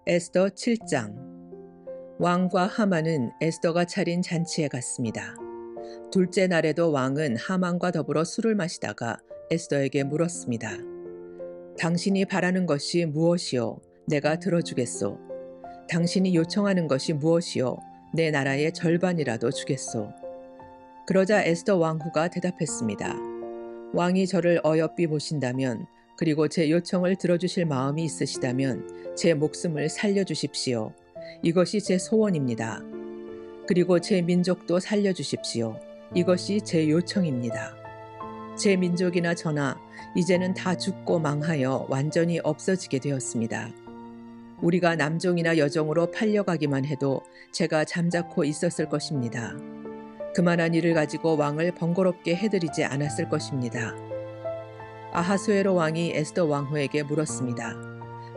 에스더 7장. 왕과 하만은 에스더가 차린 잔치에 갔습니다. 둘째 날에도 왕은 하만과 더불어 술을 마시다가 에스더에게 물었습니다. 당신이 바라는 것이 무엇이요? 내가 들어주겠소. 당신이 요청하는 것이 무엇이요? 내 나라의 절반이라도 주겠소. 그러자 에스더 왕후가 대답했습니다. 왕이 저를 어여삐 보신다면, 그리고 제 요청을 들어주실 마음이 있으시다면 제 목숨을 살려주십시오. 이것이 제 소원입니다. 그리고 제 민족도 살려주십시오. 이것이 제 요청입니다. 제 민족이나 저나 이제는 다 죽고 망하여 완전히 없어지게 되었습니다. 우리가 남종이나 여종으로 팔려가기만 해도 제가 잠자코 있었을 것입니다. 그만한 일을 가지고 왕을 번거롭게 해드리지 않았을 것입니다. 아하수에로 왕이 에스더 왕후에게 물었습니다.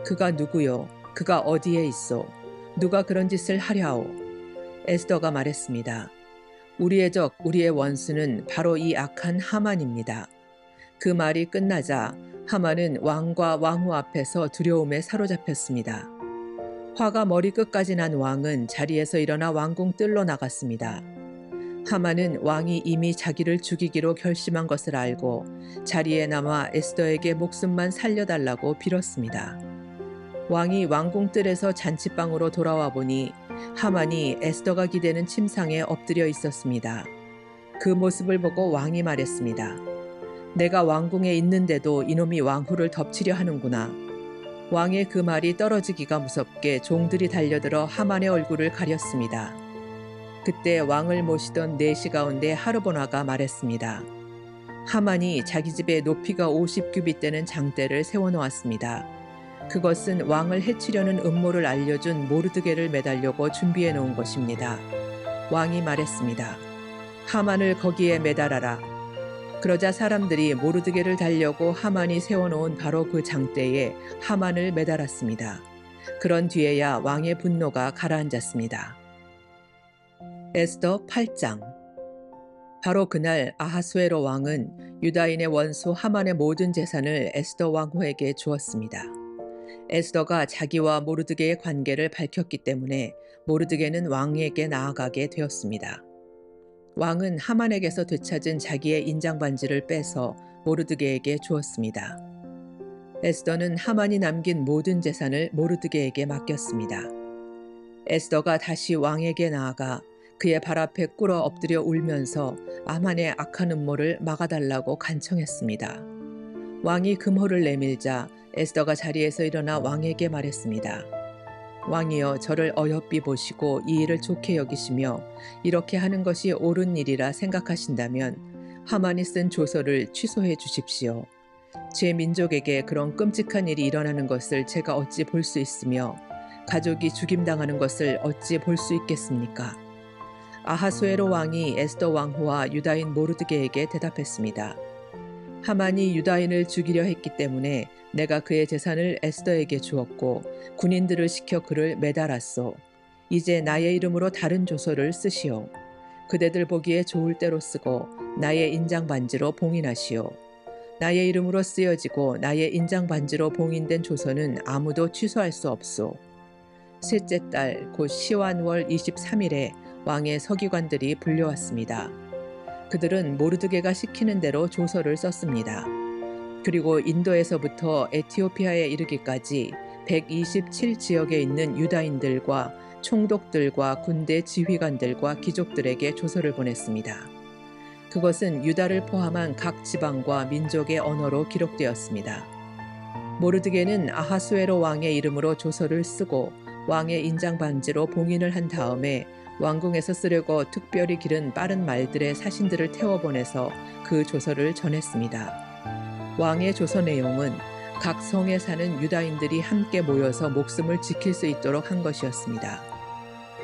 그가 누구요? 그가 어디에 있어? 누가 그런 짓을 하랴오? 에스더가 말했습니다. 우리의 적, 우리의 원수는 바로 이 악한 하만입니다. 그 말이 끝나자 하만은 왕과 왕후 앞에서 두려움에 사로잡혔습니다. 화가 머리끝까지 난 왕은 자리에서 일어나 왕궁 뜰로 나갔습니다. 하만은 왕이 이미 자기를 죽이기로 결심한 것을 알고 자리에 남아 에스더에게 목숨만 살려달라고 빌었습니다. 왕이 왕궁 뜰에서 잔치방으로 돌아와 보니 하만이 에스더가 기대는 침상에 엎드려 있었습니다. 그 모습을 보고 왕이 말했습니다. 내가 왕궁에 있는데도 이놈이 왕후를 덮치려 하는구나. 왕의 그 말이 떨어지기가 무섭게 종들이 달려들어 하만의 얼굴을 가렸습니다. 그때 왕을 모시던 내시 가운데 하르보나가 말했습니다. 하만이 자기 집에 높이가 50규빗 되는 장대를 세워놓았습니다. 그것은 왕을 해치려는 음모를 알려준 모르드게를 매달려고 준비해 놓은 것입니다. 왕이 말했습니다. 하만을 거기에 매달아라. 그러자 사람들이 모르드게를 달려고 하만이 세워놓은 바로 그 장대에 하만을 매달았습니다. 그런 뒤에야 왕의 분노가 가라앉았습니다. 에스더 8장. 바로 그날 아하수에로 왕은 유다인의 원수 하만의 모든 재산을 에스더 왕후에게 주었습니다. 에스더가 자기와 모르드게의 관계를 밝혔기 때문에 모르드게는 왕에게 나아가게 되었습니다. 왕은 하만에게서 되찾은 자기의 인장반지를 빼서 모르드게에게 주었습니다. 에스더는 하만이 남긴 모든 재산을 모르드게에게 맡겼습니다. 에스더가 다시 왕에게 나아가 그의 발 앞에 꿇어 엎드려 울면서 하만의 악한 음모를 막아달라고 간청했습니다. 왕이 금호를 내밀자 에스더가 자리에서 일어나 왕에게 말했습니다. 왕이여, 저를 어여삐 보시고 이 일을 좋게 여기시며 이렇게 하는 것이 옳은 일이라 생각하신다면 하만이 쓴 조서를 취소해 주십시오. 제 민족에게 그런 끔찍한 일이 일어나는 것을 제가 어찌 볼 수 있으며 가족이 죽임당하는 것을 어찌 볼 수 있겠습니까? 아하수에로 왕이 에스더 왕후와 유다인 모르드게에게 대답했습니다. 하만이 유다인을 죽이려 했기 때문에 내가 그의 재산을 에스더에게 주었고 군인들을 시켜 그를 매달았소. 이제 나의 이름으로 다른 조서를 쓰시오. 그대들 보기에 좋을 대로 쓰고 나의 인장 반지로 봉인하시오. 나의 이름으로 쓰여지고 나의 인장 반지로 봉인된 조서는 아무도 취소할 수 없소. 셋째 달 곧 시완월 23일에 왕의 서기관들이 불려왔습니다. 그들은 모르드게가 시키는 대로 조서를 썼습니다. 그리고 인도에서부터 에티오피아에 이르기까지 127지역에 있는 유다인들과 총독들과 군대 지휘관들과 귀족들에게 조서를 보냈습니다. 그것은 유다를 포함한 각 지방과 민족의 언어로 기록되었습니다. 모르드게는 아하수에로 왕의 이름으로 조서를 쓰고 왕의 인장 반지로 봉인을 한 다음에 왕궁에서 쓰려고 특별히 기른 빠른 말들의 사신들을 태워보내서 그 조서를 전했습니다. 왕의 조서 내용은 각 성에 사는 유다인들이 함께 모여서 목숨을 지킬 수 있도록 한 것이었습니다.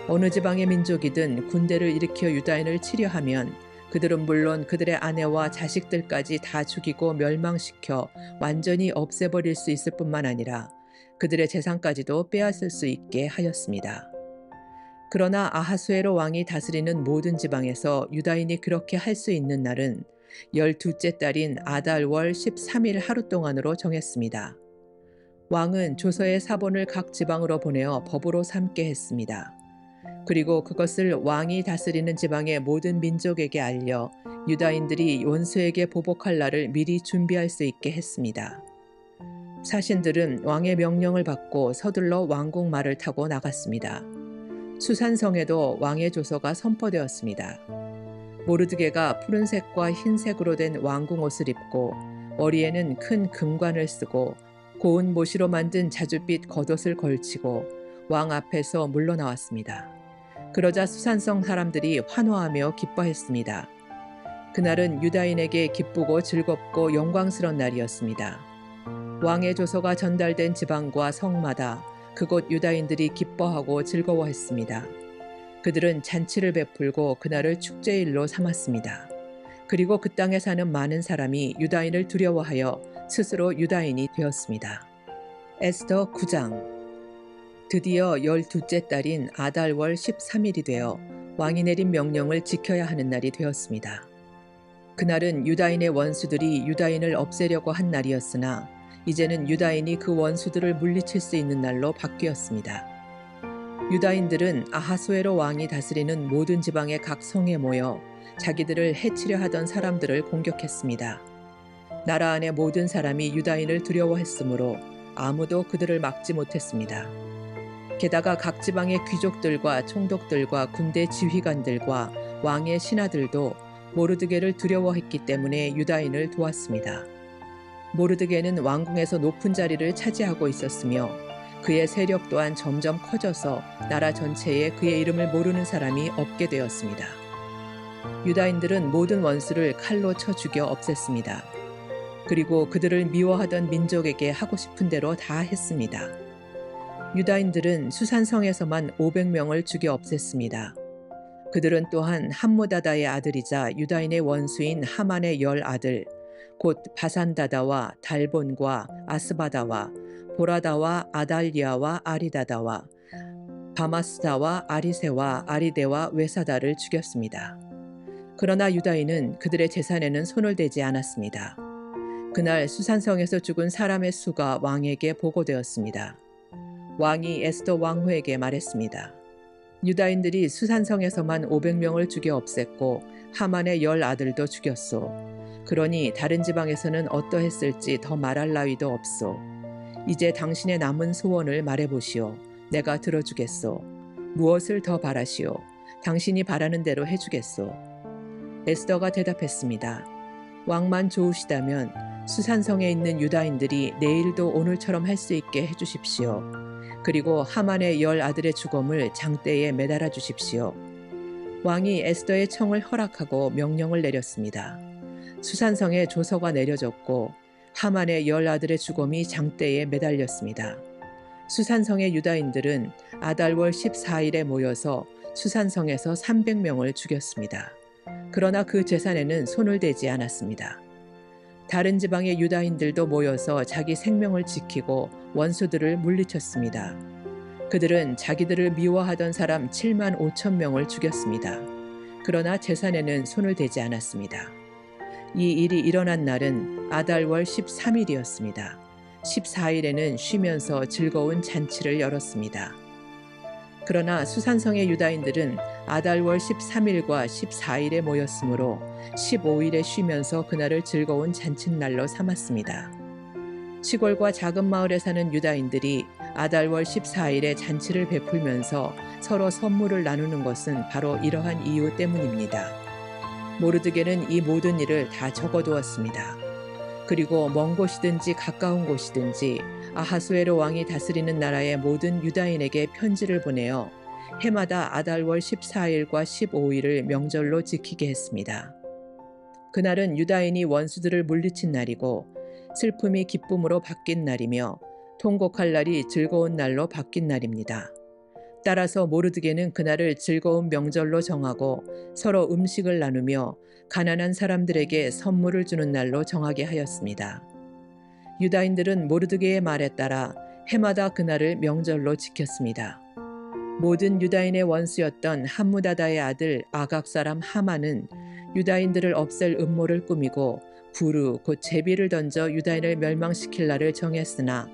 어느 지방의 민족이든 군대를 일으켜 유다인을 치려 하면 그들은 물론 그들의 아내와 자식들까지 다 죽이고 멸망시켜 완전히 없애버릴 수 있을 뿐만 아니라 그들의 재산까지도 빼앗을 수 있게 하였습니다. 그러나 아하수에로 왕이 다스리는 모든 지방에서 유다인이 그렇게 할 수 있는 날은 12째 달인 아달월 13일 하루 동안으로 정했습니다. 왕은 조서의 사본을 각 지방으로 보내어 법으로 삼게 했습니다. 그리고 그것을 왕이 다스리는 지방의 모든 민족에게 알려 유다인들이 원수에게 보복할 날을 미리 준비할 수 있게 했습니다. 사신들은 왕의 명령을 받고 서둘러 왕궁 말을 타고 나갔습니다. 수산성에도 왕의 조서가 선포되었습니다. 모르드게가 푸른색과 흰색으로 된 왕궁 옷을 입고 머리에는 큰 금관을 쓰고 고운 모시로 만든 자줏빛 겉옷을 걸치고 왕 앞에서 물러나왔습니다. 그러자 수산성 사람들이 환호하며 기뻐했습니다. 그날은 유다인에게 기쁘고 즐겁고 영광스러운 날이었습니다. 왕의 조서가 전달된 지방과 성마다 그곳 유다인들이 기뻐하고 즐거워했습니다. 그들은 잔치를 베풀고 그날을 축제일로 삼았습니다. 그리고 그 땅에 사는 많은 사람이 유다인을 두려워하여 스스로 유다인이 되었습니다. 에스더 9장. 드디어 12째 달인 아달월 13일이 되어 왕이 내린 명령을 지켜야 하는 날이 되었습니다. 그날은 유다인의 원수들이 유다인을 없애려고 한 날이었으나 이제는 유다인이 그 원수들을 물리칠 수 있는 날로 바뀌었습니다. 유다인들은 아하수에로 왕이 다스리는 모든 지방의 각 성에 모여 자기들을 해치려 하던 사람들을 공격했습니다. 나라 안의 모든 사람이 유다인을 두려워했으므로 아무도 그들을 막지 못했습니다. 게다가 각 지방의 귀족들과 총독들과 군대 지휘관들과 왕의 신하들도 모르드게를 두려워했기 때문에 유다인을 도왔습니다. 모르드게는 왕궁에서 높은 자리를 차지하고 있었으며 그의 세력 또한 점점 커져서 나라 전체에 그의 이름을 모르는 사람이 없게 되었습니다. 유다인들은 모든 원수를 칼로 쳐 죽여 없앴습니다. 그리고 그들을 미워하던 민족에게 하고 싶은 대로 다 했습니다. 유다인들은 수산성에서만 500명을 죽여 없앴습니다. 그들은 또한 함무다다의 아들이자 유다인의 원수인 하만의 10아들 곧 바산다다와 달본과 아스바다와 보라다와 아달리아와 아리다다와 바마스다와 아리세와 아리데와 외사다를 죽였습니다. 그러나 유다인은 그들의 재산에는 손을 대지 않았습니다. 그날 수산성에서 죽은 사람의 수가 왕에게 보고되었습니다. 왕이 에스더 왕후에게 말했습니다. 유다인들이 수산성에서만 500명을 죽여 없앴고 하만의 10아들도 죽였소. 그러니 다른 지방에서는 어떠했을지 더 말할 나위도 없소. 이제 당신의 남은 소원을 말해보시오. 내가 들어주겠소. 무엇을 더 바라시오. 당신이 바라는 대로 해주겠소. 에스더가 대답했습니다. 왕만 좋으시다면 수산성에 있는 유다인들이 내일도 오늘처럼 할 수 있게 해주십시오. 그리고 하만의 10아들의 죽음을 장대에 매달아 주십시오. 왕이 에스더의 청을 허락하고 명령을 내렸습니다. 수산성에 조서가 내려졌고 하만의 10아들의 죽음이 장대에 매달렸습니다. 수산성의 유다인들은 아달월 14일에 모여서 수산성에서 300명을 죽였습니다. 그러나 그 재산에는 손을 대지 않았습니다. 다른 지방의 유다인들도 모여서 자기 생명을 지키고 원수들을 물리쳤습니다. 그들은 자기들을 미워하던 사람 7만 5천 명을 죽였습니다. 그러나 재산에는 손을 대지 않았습니다. 이 일이 일어난 날은 아달월 13일이었습니다. 14일에는 쉬면서 즐거운 잔치를 열었습니다. 그러나 수산성의 유다인들은 아달월 13일과 14일에 모였으므로 15일에 쉬면서 그날을 즐거운 잔칫날로 삼았습니다. 시골과 작은 마을에 사는 유다인들이 아달월 14일에 잔치를 베풀면서 서로 선물을 나누는 것은 바로 이러한 이유 때문입니다. 모르드게는 이 모든 일을 다 적어두었습니다. 그리고 먼 곳이든지 가까운 곳이든지 아하수에로 왕이 다스리는 나라의 모든 유다인에게 편지를 보내어 해마다 아달월 14일과 15일을 명절로 지키게 했습니다. 그날은 유다인이 원수들을 물리친 날이고 슬픔이 기쁨으로 바뀐 날이며 통곡할 날이 즐거운 날로 바뀐 날입니다. 따라서 모르드게는 그날을 즐거운 명절로 정하고 서로 음식을 나누며 가난한 사람들에게 선물을 주는 날로 정하게 하였습니다. 유다인들은 모르드게의 말에 따라 해마다 그날을 명절로 지켰습니다. 모든 유다인의 원수였던 함무다다의 아들 아각 사람 하만은 유다인들을 없앨 음모를 꾸미고 부르 곧 제비를 던져 유다인을 멸망시킬 날을 정했으나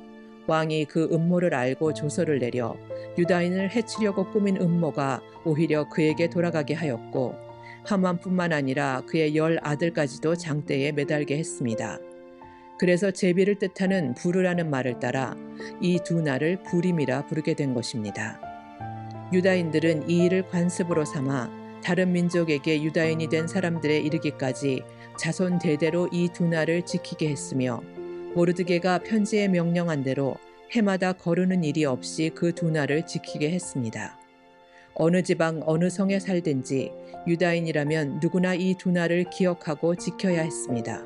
왕이 그 음모를 알고 조서를 내려 유다인을 해치려고 꾸민 음모가 오히려 그에게 돌아가게 하였고, 하만뿐만 아니라 그의 10아들까지도 장대에 매달게 했습니다. 그래서 제비를 뜻하는 부르라는 말을 따라 이 두 날을 부림이라 부르게 된 것입니다. 유다인들은 이 일을 관습으로 삼아 다른 민족에게 유다인이 된 사람들에 이르기까지 자손 대대로 이 두 날을 지키게 했으며, 모르드게가 편지에 명령한 대로 해마다 거르는 일이 없이 그 두 날을 지키게 했습니다. 어느 지방 어느 성에 살든지 유다인이라면 누구나 이 두 날을 기억하고 지켜야 했습니다.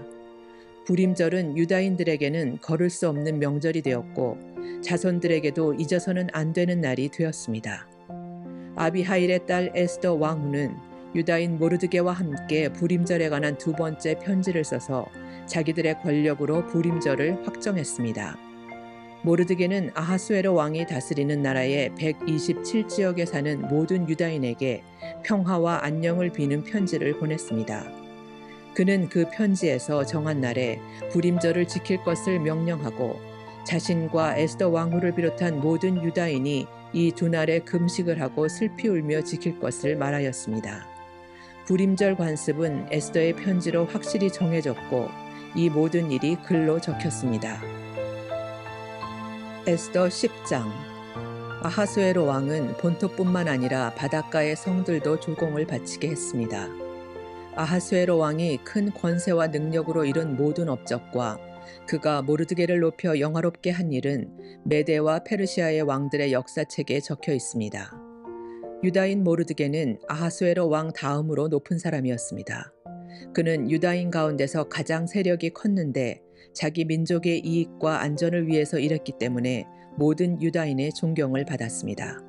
부림절은 유다인들에게는 거를 수 없는 명절이 되었고, 자손들에게도 잊어서는 안 되는 날이 되었습니다. 아비하일의 딸 에스더 왕후는 유다인 모르드게와 함께 부림절에 관한 두 번째 편지를 써서 자기들의 권력으로 부림절을 확정했습니다. 모르드게는 아하수에로 왕이 다스리는 나라의 127지역에 사는 모든 유다인에게 평화와 안녕을 비는 편지를 보냈습니다. 그는 그 편지에서 정한 날에 부림절을 지킬 것을 명령하고, 자신과 에스더 왕후를 비롯한 모든 유다인이 이 두 날에 금식을 하고 슬피 울며 지킬 것을 말하였습니다. 부림절 관습은 에스더의 편지로 확실히 정해졌고, 이 모든 일이 글로 적혔습니다. 에스더 10장. 아하수에로 왕은 본토뿐만 아니라 바닷가의 성들도 조공을 바치게 했습니다. 아하수에로 왕이 큰 권세와 능력으로 이룬 모든 업적과 그가 모르드게를 높여 영화롭게 한 일은 메데와 페르시아의 왕들의 역사책에 적혀 있습니다. 유다인 모르드게는 아하수에로 왕 다음으로 높은 사람이었습니다. 그는 유다인 가운데서 가장 세력이 컸는데 자기 민족의 이익과 안전을 위해서 일했기 때문에 모든 유다인의 존경을 받았습니다.